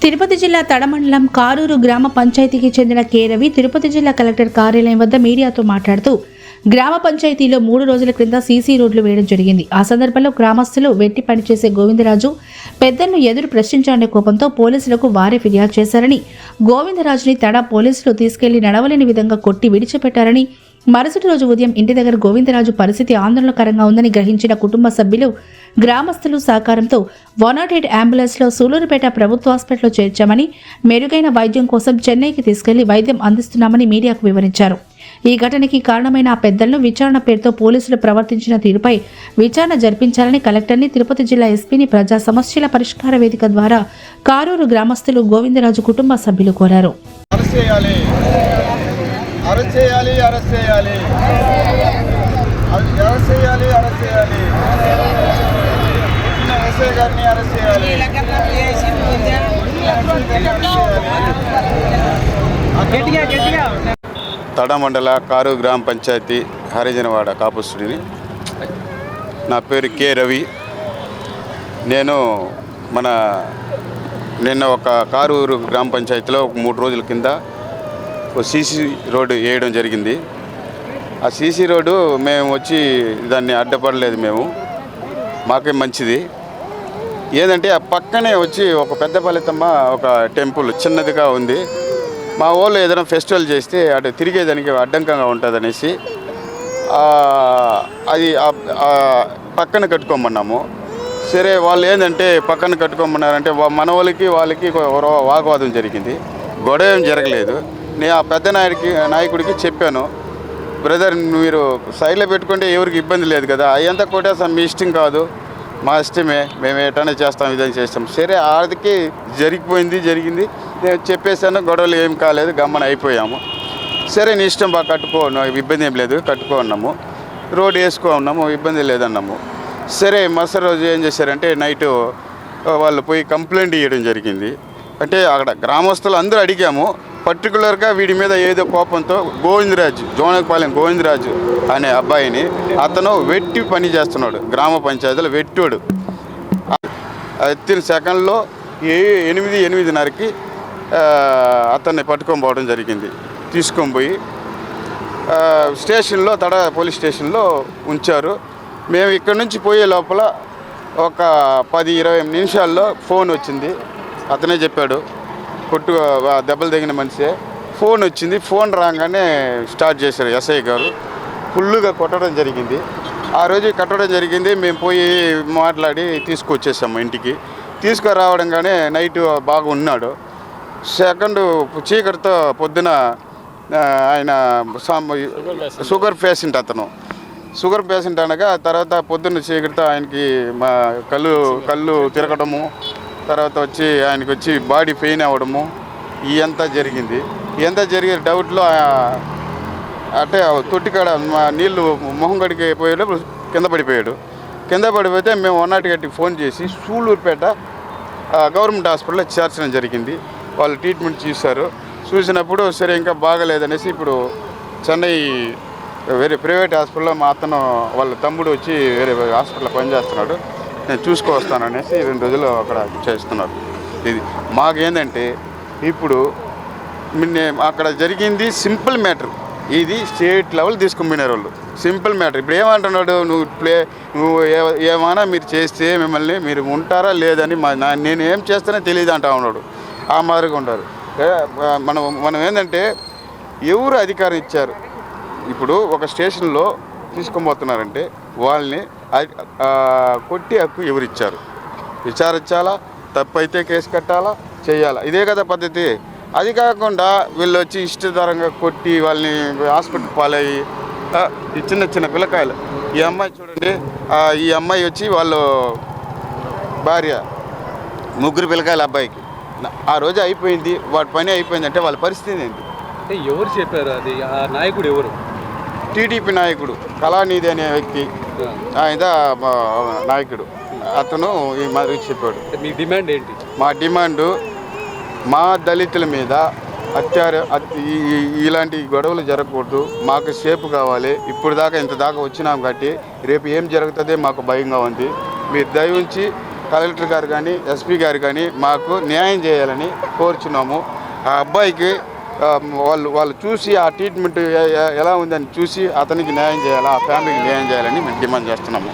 తిరుపతి జిల్లా తడమండలం కారూరు గ్రామ పంచాయతీకి చెందిన కె రవి తిరుపతి జిల్లా కలెక్టర్ కార్యాలయం వద్ద మీడియాతో మాట్లాడుతూ గ్రామ పంచాయతీలో 3 రోజుల క్రింద సీసీ రోడ్లు వేయడం జరిగింది. ఆ సందర్భంలో గ్రామస్తులు వెట్టి పనిచేసే గోవిందరాజు పెద్దలను ఎదురు ప్రశ్నించాలనే కోపంతో పోలీసులకు వారే ఫిర్యాదు చేశారని, గోవిందరాజుని తడ పోలీసులు తీసుకెళ్లి నడవలేని విధంగా కొట్టి విడిచిపెట్టారని, మరుసటి రోజు ఉదయం ఇంటి దగ్గర గోవిందరాజు పరిస్థితి ఆందోళనకరంగా ఉందని గ్రహించిన కుటుంబ సభ్యులు గ్రామస్తులు సహకారంతో 108 అంబులెన్స్లో సూలూరుపేట ప్రభుత్వ హాస్పిటల్లో చేర్చామని, మెరుగైన వైద్యం కోసం చెన్నైకి తీసుకెళ్లి వైద్యం అందిస్తున్నామని మీడియాకు వివరించారు. ఈ ఘటనకి కారణమైన ఆ పెద్దలను విచారణ పేరుతో పోలీసులు ప్రవర్తించిన తీరుపై విచారణ జరిపించాలని కలెక్టర్ని, తిరుపతి జిల్లా ఎస్పీని ప్రజా సమస్యల పరిష్కార వేదిక ద్వారా కారూరు గ్రామస్తులు గోవిందరాజు కుటుంబ సభ్యులు కోరారు. తడమండల కారూరు గ్రామ పంచాయతీ హరిజనవాడ కాపుస్తుడిని. నా పేరు కె రవి. నేను నిన్న ఒక కారూరు గ్రామ పంచాయతీలో 3 రోజుల కింద సీసీ రోడ్డు వేయడం జరిగింది. ఆ సీసీ రోడ్డు మేము వచ్చి దాన్ని అడ్డపడలేదు, మాకే మంచిది. ఏదంటే ఆ పక్కనే వచ్చి ఒక పెద్ద ఫలితమ్మ ఒక టెంపుల్ చిన్నదిగా ఉంది. మా ఊళ్ళో ఏదైనా ఫెస్టివల్ చేస్తే అటు తిరిగేదానికి అడ్డంకంగా ఉంటుందనేసి అది పక్కన కట్టుకోమన్నాము. సరే, వాళ్ళు ఏంటంటే పక్కన కట్టుకోమన్నారంటే మన వాళ్ళకి వాగ్వాదం జరిగింది. గొడవ ఏం జరగలేదు. నేను ఆ పెద్ద నాయకుడికి చెప్పాను, బ్రదర్ మీరు సైడ్లో పెట్టుకుంటే ఎవరికి ఇబ్బంది లేదు కదా, అయ్యంతా కొట్టేస్తాం, మీ ఇష్టం కాదు, మా ఇష్టమే, మేము ఎటనే చేస్తాం, ఇదని చేస్తాం. సరే, ఆడికి జరిగింది. నేను చెప్పేసాను, గొడవలు ఏం కాలేదు, గమ్మన అయిపోయాము. సరే, నీ ఇష్టం బాగా కట్టుకో, ఇబ్బంది ఏం లేదు, కట్టుకో అన్నాము. రోడ్డు వేసుకో అన్నాము, ఇబ్బంది లేదన్నాము. సరే, మరుసటి రోజు ఏం చేశారంటే నైటు వాళ్ళు పోయి కంప్లైంట్ ఇవ్వడం జరిగింది. అంటే అక్కడ గ్రామస్తులు అందరూ అడిగాము. పర్టికులర్గా వీడి మీద ఏదో కోపంతో జోనకపాలెం గోవిందరాజు అనే అబ్బాయిని, అతను వెట్టి పని చేస్తున్నాడు, గ్రామ పంచాయతీలో వెట్టోడు. ఎత్తిన సెకండ్లో 8:30కి అతన్ని పట్టుకొని పోవడం జరిగింది. తీసుకొని పోయి స్టేషన్లో పోలీస్ స్టేషన్లో ఉంచారు. మేము ఇక్కడ నుంచి పోయే లోపల ఒక 10-20 నిమిషాల్లో ఫోన్ వచ్చింది. అతనే చెప్పాడు, దెబ్బలు తగిన మనిషే. ఫోన్ వచ్చింది. ఫోన్ రాగానే స్టార్ట్ చేశారు ఎస్ఐ గారు. ఫుల్లుగా కొట్టడం జరిగింది. ఆ రోజు కట్టడం జరిగింది. మేము పోయి మాట్లాడి తీసుకొచ్చేసాము ఇంటికి. తీసుకురావడంగానే నైట్ బాగా ఉన్నాడు. సెకండ్ చీకటితో పొద్దున ఆయన షుగర్ పేషెంట్, షుగర్ పేషెంట్ అనగా తర్వాత పొద్దున్న చీకటితో ఆయనకి మా కళ్ళు తిరగడము, తర్వాత వచ్చి ఆయనకి వచ్చి బాడీ పెయిన్ అవ్వడము, ఇదంతా జరిగింది. జరిగే డౌట్లో అంటే తొట్టికాడ నీళ్లు మొహం గడికి పోయేటప్పుడు కింద పడిపోతే మేము 108కి ఫోన్ చేసి సూళ్ళూరుపేట గవర్నమెంట్ హాస్పిటల్లో చేర్చడం జరిగింది. వాళ్ళు ట్రీట్మెంట్ చూసినప్పుడు సరే ఇంకా బాగలేదనేసి ఇప్పుడు చెన్నై వేరే ప్రైవేట్ హాస్పిటల్లో వాళ్ళ తమ్ముడు వచ్చి వేరే హాస్పిటల్లో పనిచేస్తున్నాడు, నేను చూసుకొస్తాననేసి 2 రోజులు అక్కడ చేస్తున్నారు. ఇది మాకేంటంటే ఇప్పుడు అక్కడ జరిగింది సింపుల్ మ్యాటర్. ఇది స్టేట్ లెవెల్ తీసుకుపోయినారు వాళ్ళు. Simple matter. ఇప్పుడు ఏమంటున్నాడు, నువ్వు ఏమైనా మీరు చేస్తే మిమ్మల్ని మీరు ఉంటారా లేదని నేను ఏం చేస్తానో తెలియదు అంటా ఉన్నాడు. ఆ మాదిరిగా ఉంటారు. మనం ఏంటంటే ఎవరు అధికారం ఇచ్చారు? ఇప్పుడు ఒక స్టేషన్లో తీసుకొని పోతున్నారంటే వాళ్ళని కొట్టి హక్కు ఎవరిచ్చారు? విచారించాలా, తప్పు అయితే కేసు కట్టాలా, చేయాలా, ఇదే కదా పద్ధతి. అది కాకుండా వీళ్ళు వచ్చి ఇష్టతరంగా కొట్టి వాళ్ళని హాస్పిటల్ పాలయ్యి ఈ చిన్న పిల్లకాయలు. ఈ అమ్మాయి చూడండి, ఈ అమ్మాయి వచ్చి వాళ్ళు భార్య, 3 పిల్లకాయల అబ్బాయికి. ఆ రోజు అయిపోయింది, వాడి పని అయిపోయింది అంటే వాళ్ళ పరిస్థితి ఏంటి? అంటే ఎవరు చెప్పారు? అది ఆ నాయకుడు ఎవరు? టీడీపీ నాయకుడు కళానిధి అనే వ్యక్తి, ఆయన నాయకుడు. అతను ఈ మాదిరి చెప్పాడు. మీ డిమాండ్ ఏంటి? మా డిమాండు, మా దళితుల మీద ఇలాంటి గొడవలు జరగకూడదు, మాకు సేపు కావాలి. ఇప్పుడు దాకా ఇంత దాకా వచ్చినాం కాబట్టి రేపు ఏం జరుగుతుందో మాకు భయంగా ఉంది. మీరు దయ ఉంచి కలెక్టర్ గారు కానీ ఎస్పీ గారు కానీ మాకు న్యాయం చేయాలని కోరుచున్నాము. ఆ అబ్బాయికి వాళ్ళు చూసి ఆ ట్రీట్మెంట్ ఎలా ఉందని చూసి అతనికి న్యాయం చేయాలి, ఆ ఫ్యామిలీకి న్యాయం చేయాలని మేము డిమాండ్ చేస్తున్నాము.